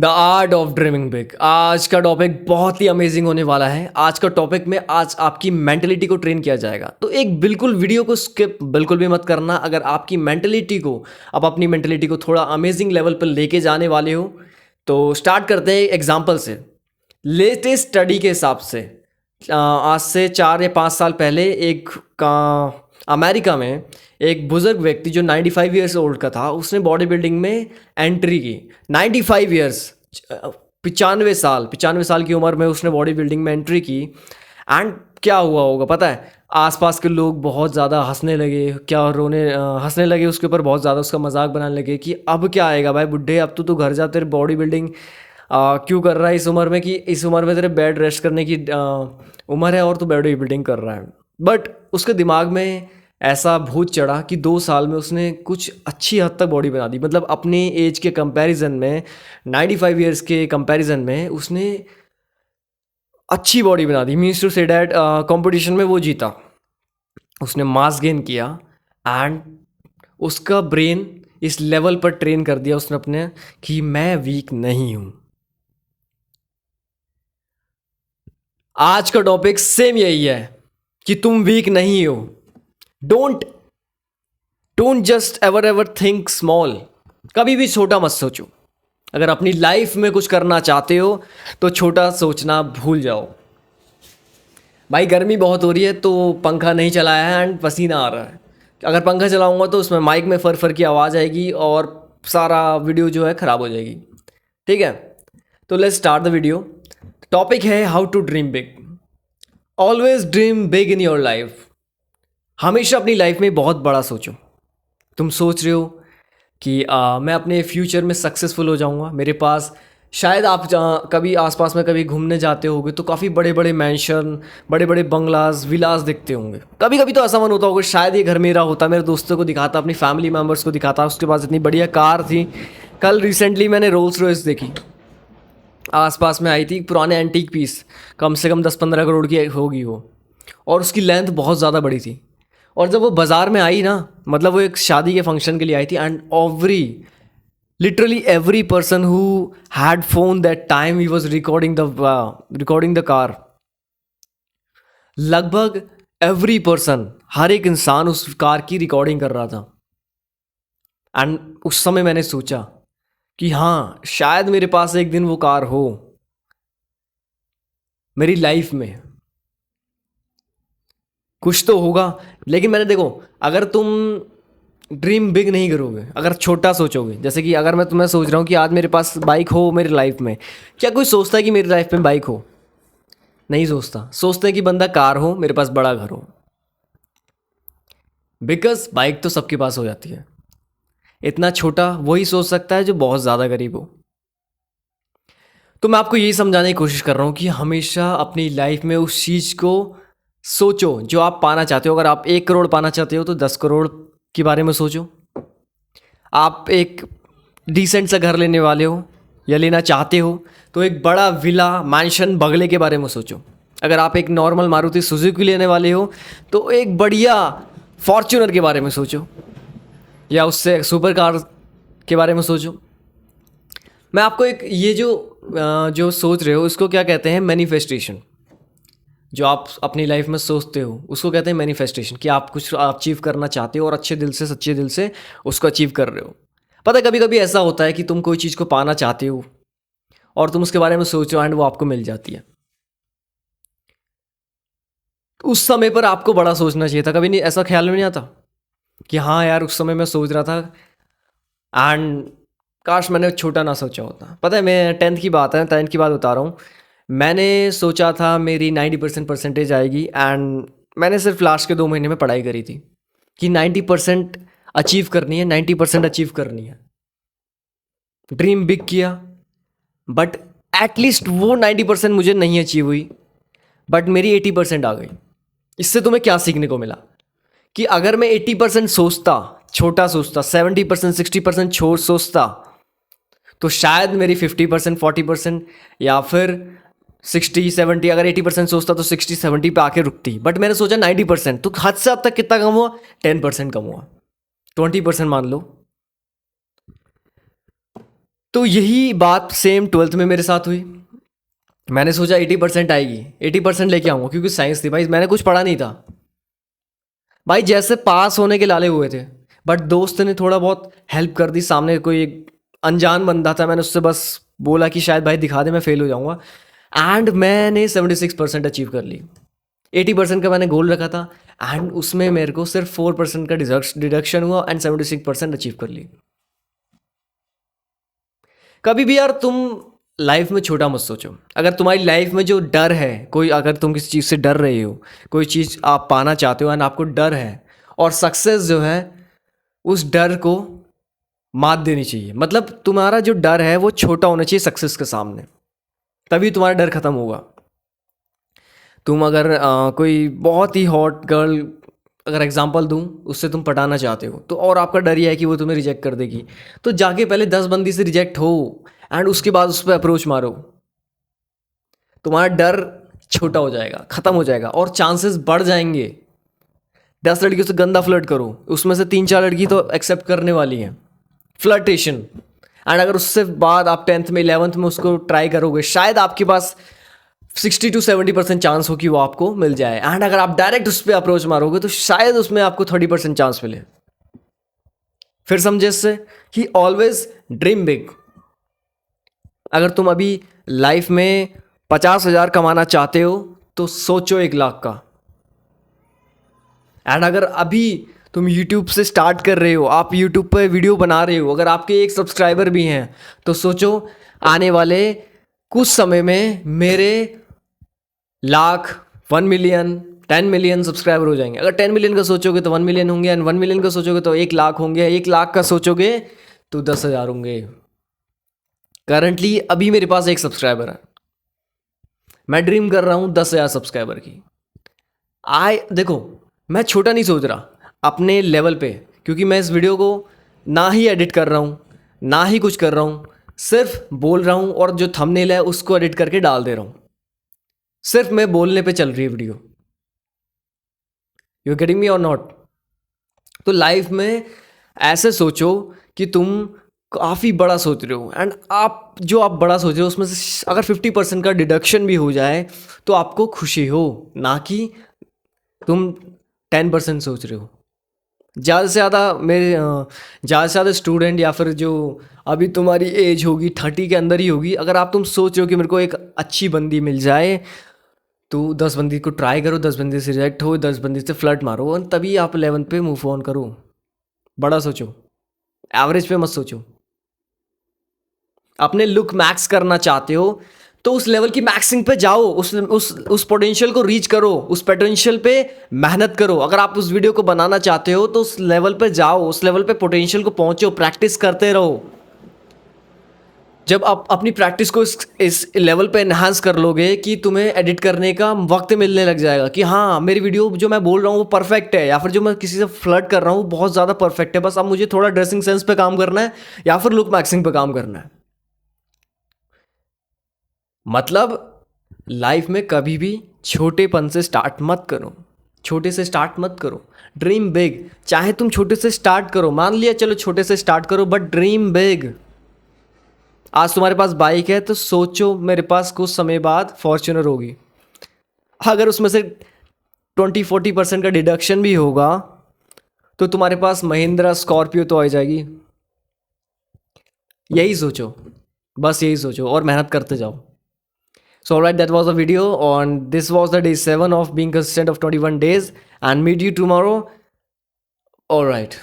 The art of dreaming big. आज का topic बहुत ही अमेजिंग होने वाला है। आज का टॉपिक में आज आपकी मेंटलिटी को ट्रेन किया जाएगा, तो एक बिल्कुल वीडियो को स्किप बिल्कुल भी मत करना। अगर आपकी मेंटलिटी को आप अपनी मेंटलिटी को थोड़ा अमेजिंग लेवल पर लेके जाने वाले हो तो स्टार्ट करते हैं एग्जाम्पल से। लेटेस्ट स्टडी के हिसाब से आज से 4 या 5 साल पहले एक अमेरिका में एक बुजुर्ग व्यक्ति जो 95 ईयर्स ओल्ड का था, उसने बॉडी बिल्डिंग में एंट्री की। 95 ईयर्स, 95 साल की उम्र में उसने बॉडी बिल्डिंग में एंट्री की। एंड क्या हुआ होगा पता है? आसपास के लोग बहुत ज़्यादा हंसने लगे, क्या रोने हंसने लगे उसके ऊपर, बहुत ज़्यादा उसका मजाक बनाने लगे कि अब क्या आएगा भाई बुढ़े, अब तो तू घर जा, तेरे बॉडी बिल्डिंग क्यों कर रहा है इस उम्र में, कि इस उम्र में तेरे बेड रेस्ट करने की उम्र है और तू बॉडी बिल्डिंग कर रहा है। बट उसके दिमाग में ऐसा भूत चढ़ा कि 2 साल में उसने कुछ अच्छी हद तक बॉडी बना दी। मतलब अपने एज के कंपैरिजन में, 95 ईयर्स के कंपैरिजन में उसने अच्छी बॉडी बना दी। Means to say that competition में वो जीता, उसने मास गेन किया एंड उसका ब्रेन इस लेवल पर ट्रेन कर दिया उसने अपने कि मैं वीक नहीं हूँ। आज का टॉपिक सेम यही है कि तुम वीक नहीं हो। Don't don't just ever ever think small. कभी भी छोटा मत सोचो। अगर अपनी लाइफ में कुछ करना चाहते हो तो छोटा सोचना भूल जाओ। भाई गर्मी बहुत हो रही है तो पंखा नहीं चलाया है एंड पसीना आ रहा है। अगर पंखा चलाऊंगा तो उसमें माइक में फर फर की आवाज़ आएगी और सारा वीडियो जो है ख़राब हो जाएगी। ठीक है, तो let's start the video. Topic है how to dream big. Always dream big in your life. हमेशा अपनी लाइफ में बहुत बड़ा सोचो। तुम सोच रहे हो कि मैं अपने फ्यूचर में सक्सेसफुल हो जाऊंगा, मेरे पास शायद आप कभी आसपास में कभी घूमने जाते होगे तो काफ़ी बड़े बड़े मैंशन, बड़े बड़े बंगलाज, विलास दिखते होंगे। कभी कभी तो ऐसा मन होता होगा शायद ये घर मेरा होता, मेरे दोस्तों को दिखाता, अपनी फैमिली मेम्बर्स को दिखाता, उसके पास इतनी बढ़िया कार थी। कल रिसेंटली मैंने रोल्स रॉयस देखी, आसपास में आई थी, पुराने एंटीक पीस, कम से कम 10-15 करोड़ की होगी वो, और उसकी लेंथ बहुत ज़्यादा बड़ी थी। और जब वो बाज़ार में आई ना, मतलब वो एक शादी के फंक्शन के लिए आई थी and literally every person who had phone that time he was recording the car. लगभग एवरी पर्सन, हर एक इंसान उस कार की रिकॉर्डिंग कर रहा था। एंड उस समय मैंने सोचा कि हाँ, शायद मेरे पास एक दिन वो कार हो मेरी लाइफ में, कुछ तो होगा। लेकिन मैंने देखो, अगर तुम ड्रीम बिग नहीं करोगे, अगर छोटा सोचोगे, जैसे कि अगर मैं तुम्हें सोच रहा हूँ कि आज मेरे पास बाइक हो मेरी लाइफ में, क्या कोई सोचता है कि मेरी लाइफ में बाइक हो? नहीं सोचता। सोचते हैं कि बंदा कार हो, मेरे पास बड़ा घर हो। बिकॉज बाइक तो सबके पास हो जाती है। इतना छोटा वही सोच सकता है जो बहुत ज़्यादा गरीब हो। तो मैं आपको यही समझाने की कोशिश कर रहा हूँ कि हमेशा अपनी लाइफ में उस चीज़ को सोचो जो आप पाना चाहते हो। अगर आप 1 करोड़ पाना चाहते हो तो 10 करोड़ के बारे में सोचो। आप एक डिसेंट सा घर लेने वाले हो या लेना चाहते हो तो एक बड़ा विला मैंशन बंगले के बारे में सोचो। अगर आप एक नॉर्मल मारुति सुजुकी लेने वाले हो तो एक बढ़िया फॉर्च्यूनर के बारे में सोचो, या उससे सुपर कार के बारे में सोचो। मैं आपको एक ये जो सोच रहे हो इसको क्या कहते हैं? मैनिफेस्टेशन। जो आप अपनी लाइफ में सोचते हो उसको कहते हैं मैनिफेस्टेशन, कि आप कुछ अचीव करना चाहते हो और अच्छे दिल से, सच्चे दिल से उसको अचीव कर रहे हो। पता है, कभी कभी ऐसा होता है कि तुम कोई चीज़ को पाना चाहते हो और तुम उसके बारे में सोचो एंड वो आपको मिल जाती है। उस समय पर आपको बड़ा सोचना चाहिए था। कभी नहीं ऐसा ख्याल में नहीं आता कि हाँ यार, उस समय मैं सोच रहा था एंड काश मैंने छोटा ना सोचा होता। पता है, मैं 10th की बात है, 10th की बात बता रहा हूँ। मैंने सोचा था मेरी 90% परसेंटेज आएगी एंड मैंने सिर्फ लास्ट के 2 महीने में पढ़ाई करी थी कि 90% अचीव करनी है, 90% अचीव करनी है। ड्रीम बिग किया, बट एटलीस्ट वो 90% मुझे नहीं अचीव हुई, बट मेरी 80% आ गई। इससे तुम्हें क्या सीखने को मिला कि अगर मैं 80% सोचता, छोटा सोचता, 70% 60% छोड़ सोचता, तो शायद मेरी 50% 40% या फिर 60-70, अगर 80% सोचता तो 60-70 पे आके रुकती। बट मैंने सोचा 90%, तो हद से हद तक कितना कम हुआ? 10% कम हुआ, 20% मान लो। तो यही बात सेम 12th में मेरे साथ हुई। मैंने सोचा 80% आएगी, 80% लेके आऊँगा, क्योंकि साइंस थी भाई, मैंने कुछ पढ़ा नहीं था भाई। जैसे पास होने के लाले हुए थे, बट दोस्त ने थोड़ा बहुत हेल्प कर दी। सामने कोई एक अनजान बंदा था, मैंने उससे बस बोला कि शायद भाई दिखा दे, मैं फेल हो जाऊँगा। एंड मैंने 76% अचीव कर ली। 80% का मैंने गोल रखा था, एंड उसमें मेरे को सिर्फ 4% का डिडक्शन हुआ एंड 76% अचीव कर ली। कभी भी यार तुम लाइफ में छोटा मत सोचो। अगर तुम्हारी लाइफ में जो डर है, कोई अगर तुम किसी चीज़ से डर रहे हो, कोई चीज़ आप पाना चाहते हो एंड आपको डर है, और सक्सेस जो है उस डर को मात देनी चाहिए। मतलब तुम्हारा जो डर है वो छोटा होना चाहिए सक्सेस के सामने, तभी तुम्हारा डर खत्म होगा। तुम अगर कोई बहुत ही हॉट गर्ल अगर एग्जांपल दूं, उससे तुम पटाना चाहते हो तो, और आपका डर यह है कि वो तुम्हें रिजेक्ट कर देगी, तो जाके पहले 10 बंदी से रिजेक्ट हो एंड उसके बाद उस पर अप्रोच मारो। तुम्हारा डर छोटा हो जाएगा, ख़त्म हो जाएगा, और चांसेस बढ़ जाएंगे। 10 लड़कियों से गंदा फ्लर्ट करो, उसमें से 3-4 लड़की तो एक्सेप्ट करने वाली हैं, फ्लर्टेशन। एंड अगर उससे बाद आप 10th में 11th में उसको ट्राई करोगे, शायद आपके पास 60-70% चांस हो कि वो आपको मिल जाए। एंड अगर आप डायरेक्ट उस पर अप्रोच मारोगे तो शायद उसमें आपको 30% चांस मिले। फिर समझे इससे कि ऑलवेज ड्रीम बिग। अगर तुम अभी लाइफ में 50,000 कमाना चाहते हो तो सोचो 1 लाख का। एंड अगर अभी तुम YouTube से स्टार्ट कर रहे हो, आप YouTube पे वीडियो बना रहे हो, अगर आपके 1 सब्सक्राइबर भी हैं तो सोचो आने वाले कुछ समय में मेरे लाख, 1 मिलियन, 10 मिलियन सब्सक्राइबर हो जाएंगे। अगर 10 मिलियन का सोचोगे तो 1 मिलियन होंगे, एंड 1 मिलियन का सोचोगे तो 1 लाख होंगे, 1 लाख का सोचोगे तो 10,000 होंगे। करंटली अभी मेरे पास 1 सब्सक्राइबर है, मैं ड्रीम कर रहा हूँ 10,000 सब्सक्राइबर की। देखो, मैं छोटा नहीं सोच रहा अपने लेवल पे, क्योंकि मैं इस वीडियो को ना ही एडिट कर रहा हूँ, ना ही कुछ कर रहा हूँ, सिर्फ बोल रहा हूँ, और जो थंबनेल है उसको एडिट करके डाल दे रहा हूँ। सिर्फ मैं बोलने पे चल रही है वीडियो। यू गेटिंग मी और नॉट? तो लाइफ में ऐसे सोचो कि तुम काफ़ी बड़ा सोच रहे हो, एंड आप जो आप बड़ा सोच रहे हो उसमें से अगर 50% का डिडक्शन भी हो जाए तो आपको खुशी हो, ना कि तुम 10% सोच रहे हो। ज़्यादा से ज़्यादा ज़्यादा से ज़्यादा स्टूडेंट, या फिर जो अभी तुम्हारी एज होगी 30 के अंदर ही होगी, अगर आप तुम सोच रहे हो कि मेरे को एक अच्छी बंदी मिल जाए, तो 10 बंदी को ट्राई करो, 10 बंदी से रिजेक्ट हो, 10 बंदी से फ्लर्ट मारो, और तभी आप 11 पे मूव ऑन करो। बड़ा सोचो, एवरेज पे मत सोचो। अपने लुक मैक्स करना चाहते हो तो उस लेवल की मैक्सिंग पे जाओ, उस पोटेंशियल को रीच करो, उस पोटेंशियल पे मेहनत करो। अगर आप उस वीडियो को बनाना चाहते हो तो उस लेवल पे जाओ, उस लेवल पे पोटेंशियल को पहुंचो, प्रैक्टिस करते रहो। जब आप अपनी प्रैक्टिस को इस लेवल पे एनहांस कर लोगे कि तुम्हें एडिट करने का वक्त मिलने लग जाएगा कि हाँ मेरी वीडियो जो मैं बोल रहा हूँ वो परफेक्ट है, या फिर जो मैं किसी से फ्लर्ट कर रहा हूँ बहुत ज़्यादा परफेक्ट है, बस अब मुझे थोड़ा ड्रेसिंग सेंस पे काम करना है या फिर लुक मैक्सिंग पे काम करना है। मतलब लाइफ में कभी भी छोटेपन से स्टार्ट मत करो, छोटे से स्टार्ट मत करो, ड्रीम बिग। चाहे तुम छोटे से स्टार्ट करो, मान लिया चलो छोटे से स्टार्ट करो, बट ड्रीम बिग। आज तुम्हारे पास बाइक है तो सोचो मेरे पास कुछ समय बाद फॉर्च्यूनर होगी। अगर उसमें से 20-40% का डिडक्शन भी होगा तो तुम्हारे पास महिंद्रा स्कॉर्पियो तो आ जाएगी। यही सोचो, बस यही सोचो और मेहनत करते जाओ। So alright, that was a video on this was the day 7 of being consistent of 21 days, and meet you tomorrow. Alright.